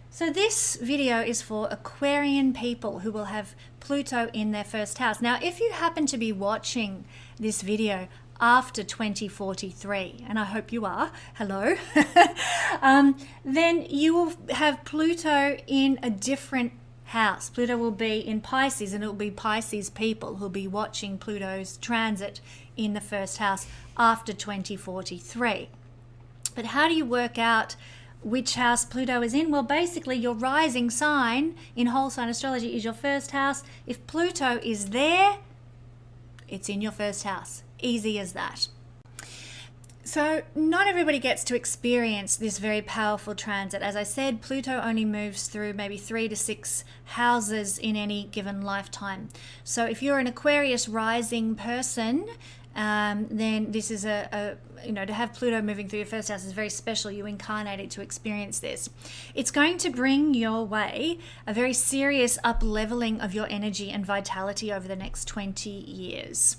So this video is for Aquarian people who will have Pluto in their first house. Now, if you happen to be watching this video after 2043, and I hope you are, hello, then you will have Pluto in a different house. Pluto will be in Pisces, and it will be Pisces people who will be watching Pluto's transit in the first house after 2043. But how do you work out which house Pluto is in? Well, basically your rising sign in whole sign astrology is your first house. If Pluto is there, it's in your first house. Easy as that. So not everybody gets to experience this very powerful transit. As I said, Pluto only moves through maybe 3 to 6 houses in any given lifetime. So if you're an Aquarius rising person, then this is to have Pluto moving through your first house is very special. You incarnated to experience this. It's going to bring your way a very serious up-leveling of your energy and vitality over the next 20 years.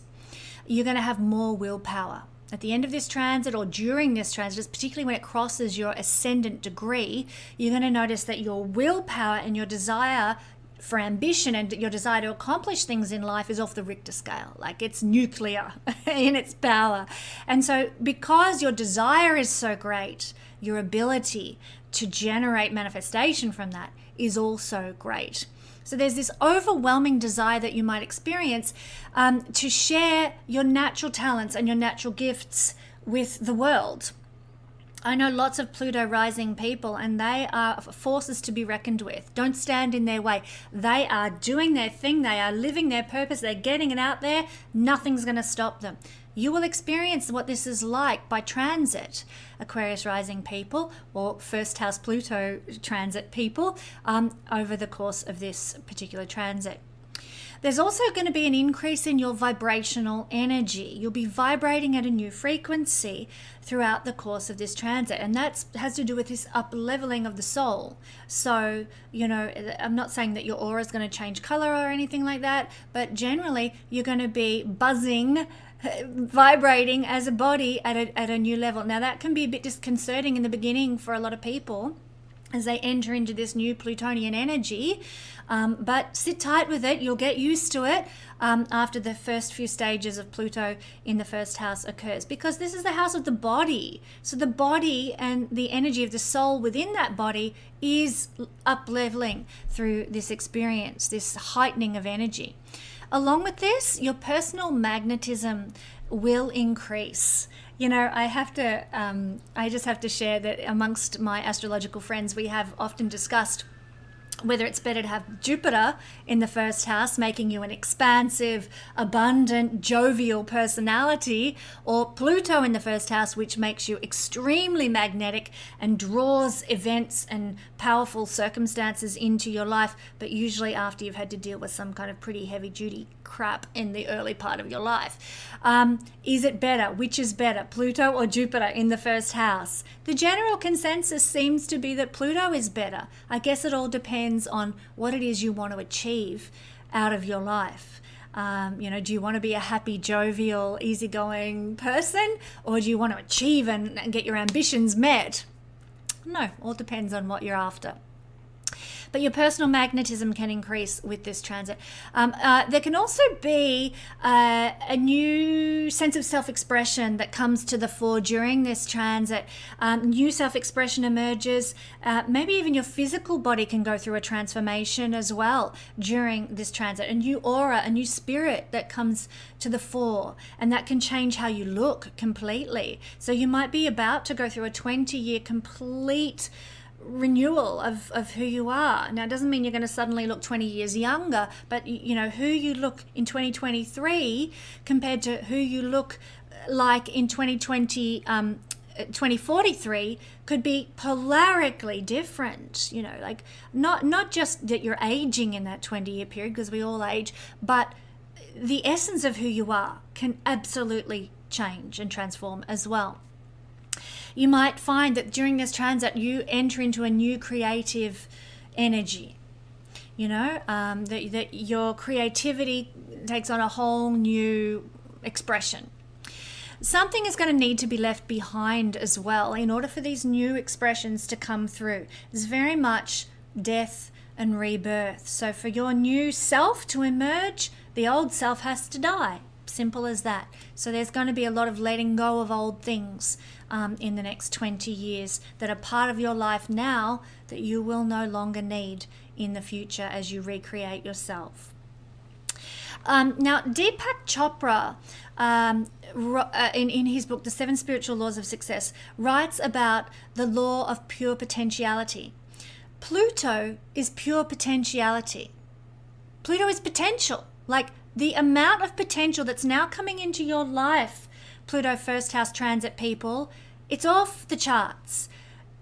You're going to have more willpower. At the end of this transit or during this transit, particularly when it crosses your ascendant degree, you're going to notice that your willpower and your desire for ambition and your desire to accomplish things in life is off the Richter scale. Like, it's nuclear in its power. And so because your desire is so great, your ability to generate manifestation from that is also great. So there's this overwhelming desire that you might experience to share your natural talents and your natural gifts with the world. I know lots of Pluto rising people, and they are forces to be reckoned with. Don't stand in their way. They are doing their thing. They are living their purpose. They're getting it out there. Nothing's going to stop them. You will experience what this is like by transit, Aquarius rising people or first house Pluto transit people over the course of this particular transit. There's also going to be an increase in your vibrational energy. You'll be vibrating at a new frequency throughout the course of this transit, and that has to do with this up-leveling of the soul. So, I'm not saying that your aura is going to change color or anything like that, but generally you're going to be buzzing, vibrating as a body at a new level. Now, that can be a bit disconcerting in the beginning for a lot of people as they enter into this new Plutonian energy, but sit tight with it. You'll get used to it after the first few stages of Pluto in the first house occurs, because this is the house of the body. So the body and the energy of the soul within that body is up-leveling through this experience, this heightening of energy. Along with this, your personal magnetism will increase. I just have to share that amongst my astrological friends, we have often discussed whether it's better to have Jupiter in the first house, making you an expansive, abundant, jovial personality, or Pluto in the first house, which makes you extremely magnetic and draws events and powerful circumstances into your life, but usually after you've had to deal with some kind of pretty heavy-duty crap in the early part of your life. Is it better? Which is better, Pluto or Jupiter in the first house? The general consensus seems to be that Pluto is better. I guess it all depends on what it is you want to achieve out of your life. Do you want to be a happy, jovial, easygoing person, or do you want to achieve and get your ambitions met? No, all depends on what you're after. But your personal magnetism can increase with this transit. There can also be a new sense of self-expression that comes to the fore during this transit. New self-expression emerges. Maybe even your physical body can go through a transformation as well during this transit. A new aura, a new spirit that comes to the fore, and that can change how you look completely. So you might be about to go through a 20-year complete renewal of who you are. Now, it doesn't mean you're going to suddenly look 20 years younger, but who you look in 2023 compared to who you look like in 2043 could be polarically different. Not just that you're aging in that 20-year period, because we all age, but the essence of who you are can absolutely change and transform as well. You might find that during this transit, you enter into a new creative energy, that your creativity takes on a whole new expression. Something is going to need to be left behind as well in order for these new expressions to come through. It's very much death and rebirth. So for your new self to emerge, the old self has to die. Simple as that. So there's going to be a lot of letting go of old things in the next 20 years that are part of your life now that you will no longer need in the future as you recreate yourself. Now, Deepak Chopra, in his book, The 7 Spiritual Laws of Success, writes about the law of pure potentiality. Pluto is pure potentiality. Pluto is potential, like the amount of potential that's now coming into your life, Pluto first house transit people, it's off the charts.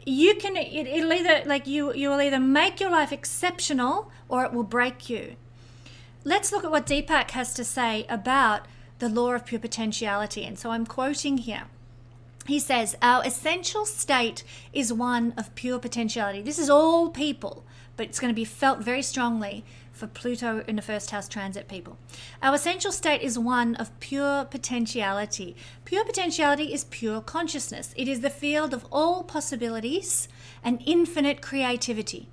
You will either make your life exceptional or it will break you. Let's look at what Deepak has to say about the law of pure potentiality. And so I'm quoting here. He says, our essential state is one of pure potentiality. This is all people, but it's going to be felt very strongly for Pluto in the first house transit people. Our essential state is one of pure potentiality. Pure potentiality is pure consciousness. It is the field of all possibilities and infinite creativity.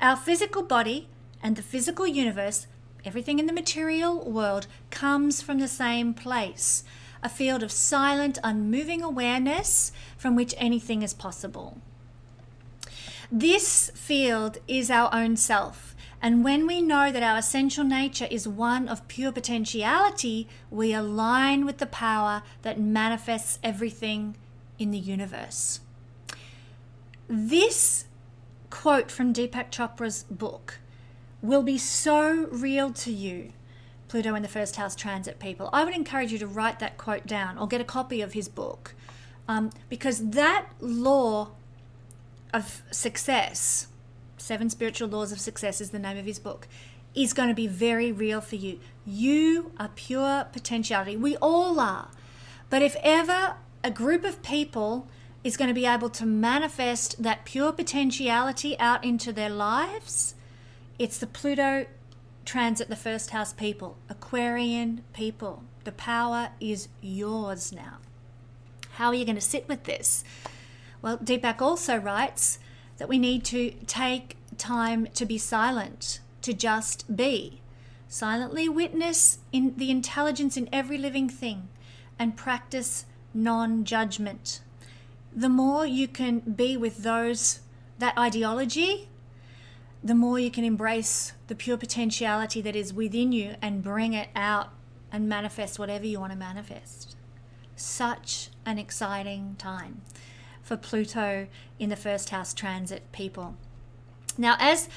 Our physical body and the physical universe, everything in the material world, comes from the same place, a field of silent, unmoving awareness from which anything is possible. This field is our own self. And when we know that our essential nature is one of pure potentiality, we align with the power that manifests everything in the universe. This quote from Deepak Chopra's book will be so real to you, Pluto in the first house transit people. I would encourage you to write that quote down or get a copy of his book, because that law of success, 7 Spiritual Laws of Success is the name of his book, is going to be very real for you. You are pure potentiality. We all are. But if ever a group of people is going to be able to manifest that pure potentiality out into their lives, it's the Pluto transit the first house people, Aquarian people. The power is yours now. How are you going to sit with this? Well, Deepak also writes that we need to take time to be silent, to just be. Silently witness in the intelligence in every living thing and practice non-judgment. The more you can be with that ideology, the more you can embrace the pure potentiality that is within you and bring it out and manifest whatever you want to manifest. Such an exciting time for Pluto in the first house transit people. Now, as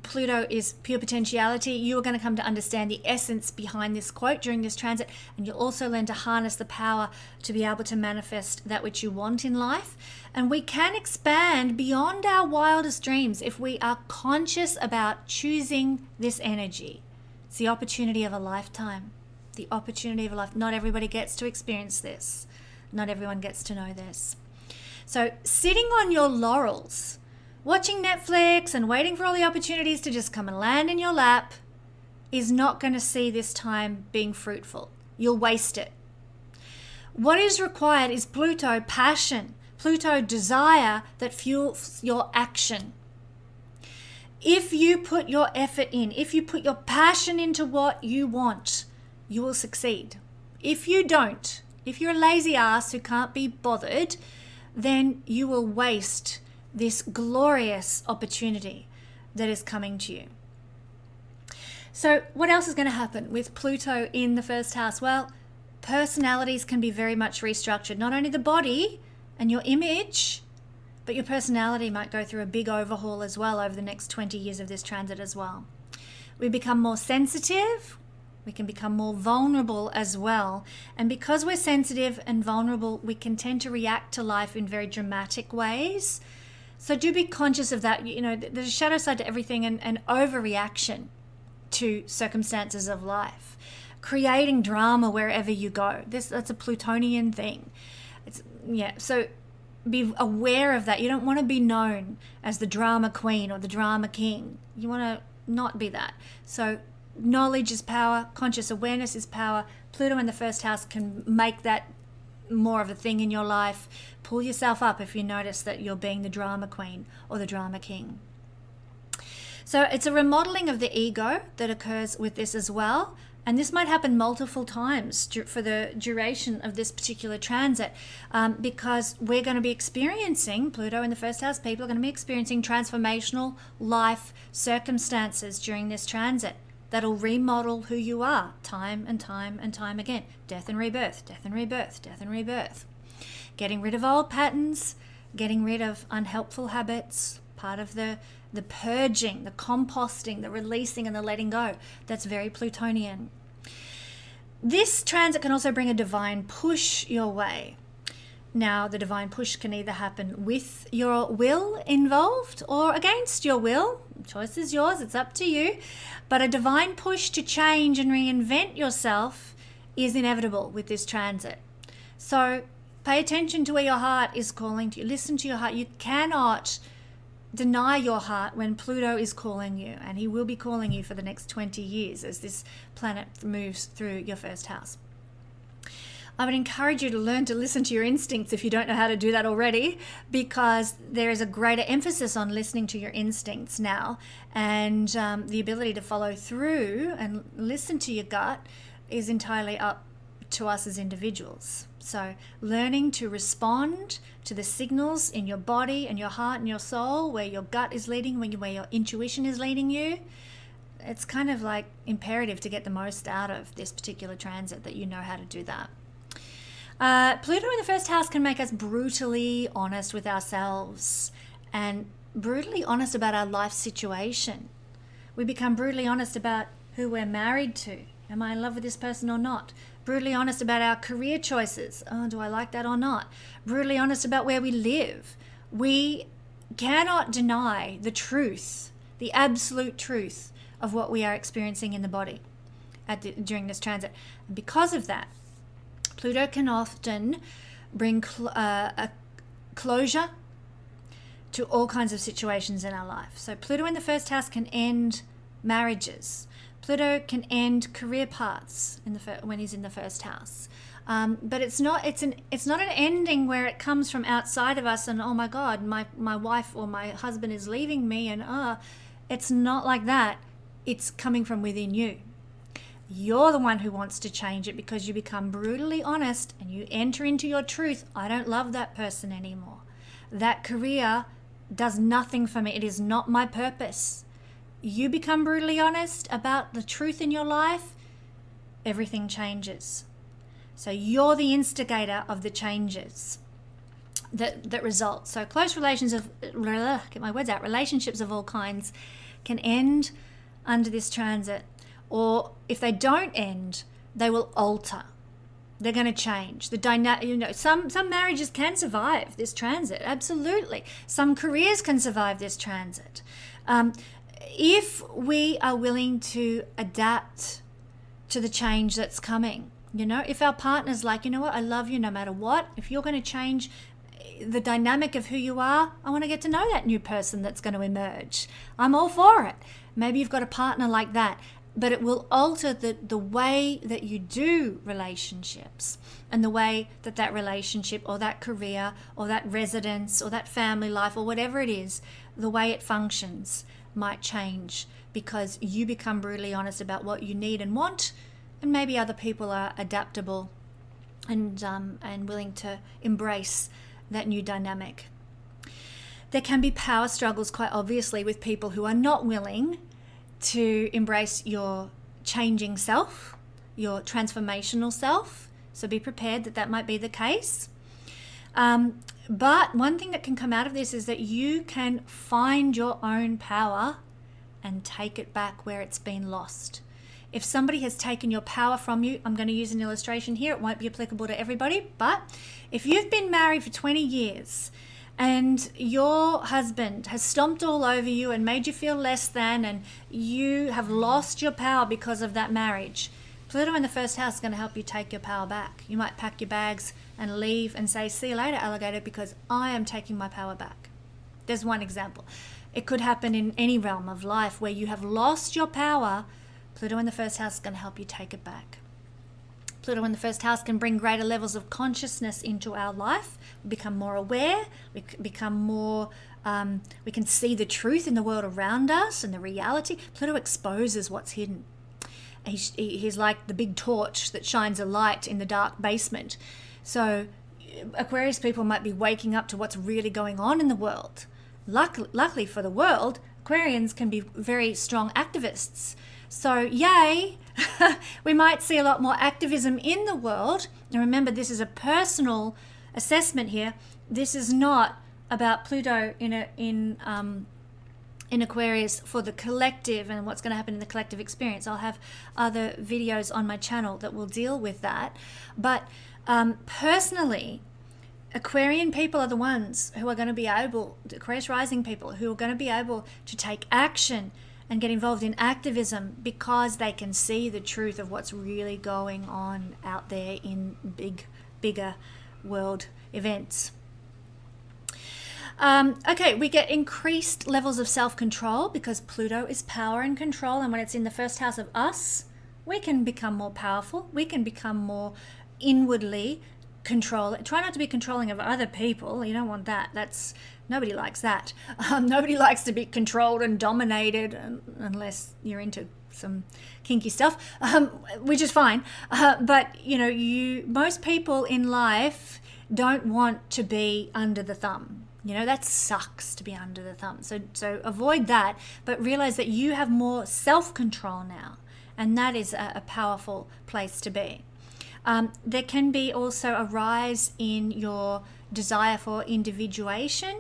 Pluto is pure potentiality, you are going to come to understand the essence behind this quote during this transit, and you'll also learn to harness the power to be able to manifest that which you want in life. And we can expand beyond our wildest dreams if we are conscious about choosing this energy. It's the opportunity of a lifetime. The opportunity of a life. Not everybody gets to experience this. Not everyone gets to know this. So sitting on your laurels, watching Netflix and waiting for all the opportunities to just come and land in your lap is not going to see this time being fruitful. You'll waste it. What is required is Pluto passion, Pluto desire that fuels your action. If you put your effort in, if you put your passion into what you want, you will succeed. If you don't, if you're a lazy ass who can't be bothered, then you will waste this glorious opportunity that is coming to you. So what else is going to happen with Pluto in the first house? Well, personalities can be very much restructured. Not only the body and your image, but your personality might go through a big overhaul as well over the next 20 years of this transit as well. We become more sensitive. We can become more vulnerable as well. And because we're sensitive and vulnerable, we can tend to react to life in very dramatic ways. So do be conscious of that. You know, there's a shadow side to everything, and overreaction to circumstances of life. Creating drama wherever you go. That's a Plutonian thing. So be aware of that. You don't want to be known as the drama queen or the drama king. You want to not be that. So knowledge is power. Conscious awareness is power. Pluto in the first house can make that more of a thing in your life. Pull yourself up if you notice that you're being the drama queen or the drama king. So it's a remodeling of the ego that occurs with this as well. And this might happen multiple times for the duration of this particular transit, because we're going to be experiencing, Pluto in the first house people are going to be experiencing transformational life circumstances during this transit that'll remodel who you are time and time and time again. Death and rebirth, death and rebirth, death and rebirth. Getting rid of old patterns, getting rid of unhelpful habits, part of the purging, the composting, the releasing and the letting go. That's very Plutonian. This transit can also bring a divine push your way. Now, the divine push can either happen with your will involved or against your will. The choice is yours, it's up to you. But a divine push to change and reinvent yourself is inevitable with this transit. So pay attention to where your heart is calling to you. Listen to your heart. You cannot deny your heart when Pluto is calling you, and he will be calling you for the next 20 years as this planet moves through your first house. I would encourage you to learn to listen to your instincts if you don't know how to do that already, because there is a greater emphasis on listening to your instincts now, and the ability to follow through and listen to your gut is entirely up to us as individuals. So learning to respond to the signals in your body and your heart and your soul, where your gut is leading, where your intuition is leading you, it's kind of like imperative to get the most out of this particular transit that you know how to do that. Pluto in the first house can make us brutally honest with ourselves and brutally honest about our life situation. We become brutally honest about who we're married to. Am I in love with this person or not? Brutally honest about our career choices. Oh, do I like that or not? Brutally honest about where we live. We cannot deny the truth, the absolute truth of what we are experiencing in the body during this transit. And because of that, Pluto can often bring a closure to all kinds of situations in our life. So Pluto in the first house can end marriages. Pluto can end career paths when he's in the first house. But it's not an ending where it comes from outside of us and, oh my God, my wife or my husband is leaving me, and it's not like that. It's coming from within you. You're the one who wants to change it because you become brutally honest and you enter into your truth. I don't love that person anymore. That career does nothing for me. It is not my purpose. You become brutally honest about the truth in your life, everything changes. So you're the instigator of the changes that result. So close relationships of all kinds can end under this transit, or if they don't end, they will alter. They're going to change. Some marriages can survive this transit, absolutely. Some careers can survive this transit. If we are willing to adapt to the change that's coming, if our partner's like, you know what, I love you no matter what. If you're going to change the dynamic of who you are, I want to get to know that new person that's going to emerge. I'm all for it. Maybe you've got a partner like that, but it will alter the way that you do relationships and the way that relationship or that career or that residence or that family life or whatever it is, the way it functions might change because you become brutally honest about what you need and want, and maybe other people are adaptable and willing to embrace that new dynamic. There can be power struggles, quite obviously, with people who are not willing to embrace your changing self, your transformational self. So be prepared that might be the case. But one thing that can come out of this is that you can find your own power and take it back where it's been lost. If somebody has taken your power from you, I'm going to use an illustration here. It won't be applicable to everybody, but if you've been married for 20 years and your husband has stomped all over you and made you feel less than, and you have lost your power because of that marriage, Pluto in the first house is going to help you take your power back. You might pack your bags and leave and say, see you later, alligator, because I am taking my power back. There's one example. It could happen in any realm of life where you have lost your power. Pluto in the first house is going to help you take it back. Pluto in the first house can bring greater levels of consciousness into our life. We become more aware. We become more, we can see the truth in the world around us and the reality. Pluto exposes what's hidden. He's like the big torch that shines a light in the dark basement. So Aquarius people might be waking up to what's really going on in the world. Luckily for the world, Aquarians can be very strong activists. So yay, we might see a lot more activism in the world. And remember, this is a personal assessment here. This is not about Pluto in Aquarius for the collective and what's going to happen in the collective experience. I'll have other videos on my channel that will deal with that. But personally, Aquarian people are the ones who are going to be able, Aquarius rising people, who are going to be able to take action and get involved in activism because they can see the truth of what's really going on out there in bigger world events. Okay, we get increased levels of self-control because Pluto is power and control, and when it's in the first house of us, we can become more powerful. We can become more inwardly controlling. Try not to be controlling of other people. You don't want that. Nobody likes that. Nobody likes to be controlled and dominated, unless you're into some kinky stuff, which is fine. But most people in life don't want to be under the thumb. That sucks to be under the thumb. So avoid that, but realize that you have more self-control now, and that is a powerful place to be. There can be also a rise in your desire for individuation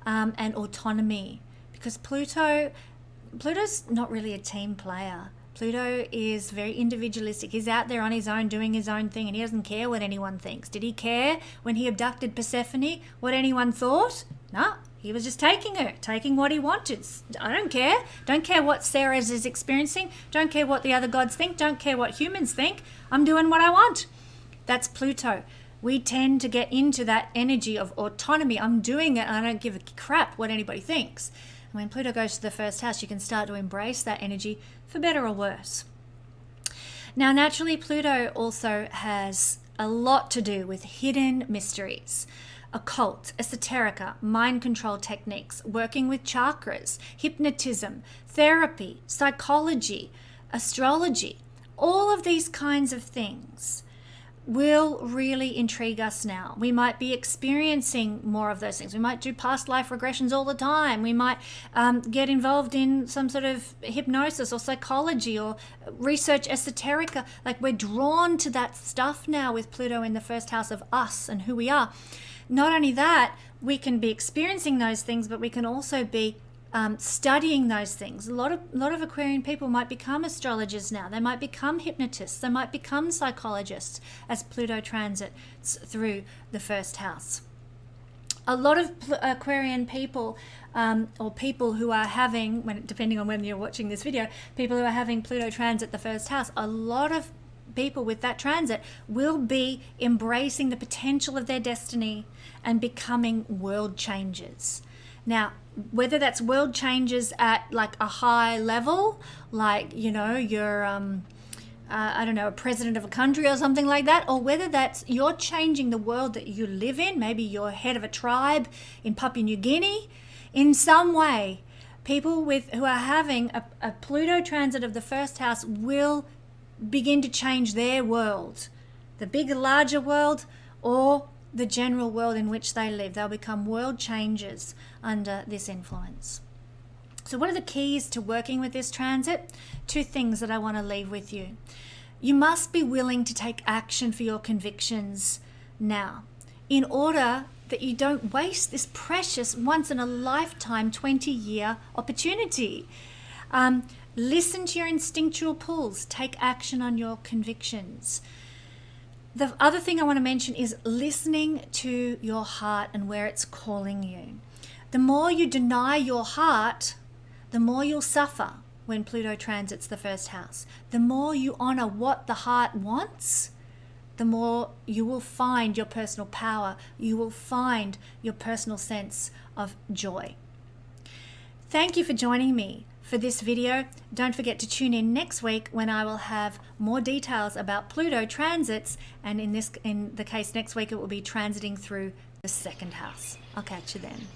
and autonomy, because Pluto's not really a team player. Pluto is very individualistic. He's out there on his own doing his own thing, and he doesn't care what anyone thinks. Did he care when he abducted Persephone what anyone thought? No, he was just taking her, taking what he wanted. I don't care. Don't care what Ceres is experiencing. Don't care what the other gods think. Don't care what humans think. I'm doing what I want. That's Pluto. We tend to get into that energy of autonomy. I'm doing it and I don't give a crap what anybody thinks. And when Pluto goes to the first house, you can start to embrace that energy for better or worse. Now, naturally, Pluto also has a lot to do with hidden mysteries, occult, esoterica, mind control techniques, working with chakras, hypnotism, therapy, psychology, astrology. All of these kinds of things will really intrigue us now. We might be experiencing more of those things. We might do past life regressions all the time. We might get involved in some sort of hypnosis or psychology or research esoterica. Like, we're drawn to that stuff now with Pluto in the first house of us and who we are. Not only that, we can be experiencing those things, but we can also be studying those things. A lot of Aquarian people might become astrologers now. They might become hypnotists. They might become psychologists as Pluto transits through the first house. A lot of Aquarian people, or people who are having, depending on when you're watching this video, people who are having Pluto transit the first house, a lot of people with that transit will be embracing the potential of their destiny and becoming world changers. Now, whether that's world changers at like a high level, like, you know, you're, I don't know, a president of a country or something like that, or whether that's you're changing the world that you live in, maybe you're head of a tribe in Papua New Guinea, in some way, people who are having a Pluto transit of the first house will begin to change their world, the bigger, larger world, or the general world in which they live. They'll become world changers under this influence. So what are the keys to working with this transit? 2 things that I want to leave with you. You must be willing to take action for your convictions now, in order that you don't waste this precious, once in a lifetime, 20-year opportunity. Listen to your instinctual pulls. Take action on your convictions. The other thing I want to mention is listening to your heart and where it's calling you. The more you deny your heart, the more you'll suffer when Pluto transits the first house. The more you honor what the heart wants, the more you will find your personal power. You will find your personal sense of joy. Thank you for joining me for this video. Don't forget to tune in next week when I will have more details about Pluto transits, and in the case next week it will be transiting through the second house. I'll catch you then.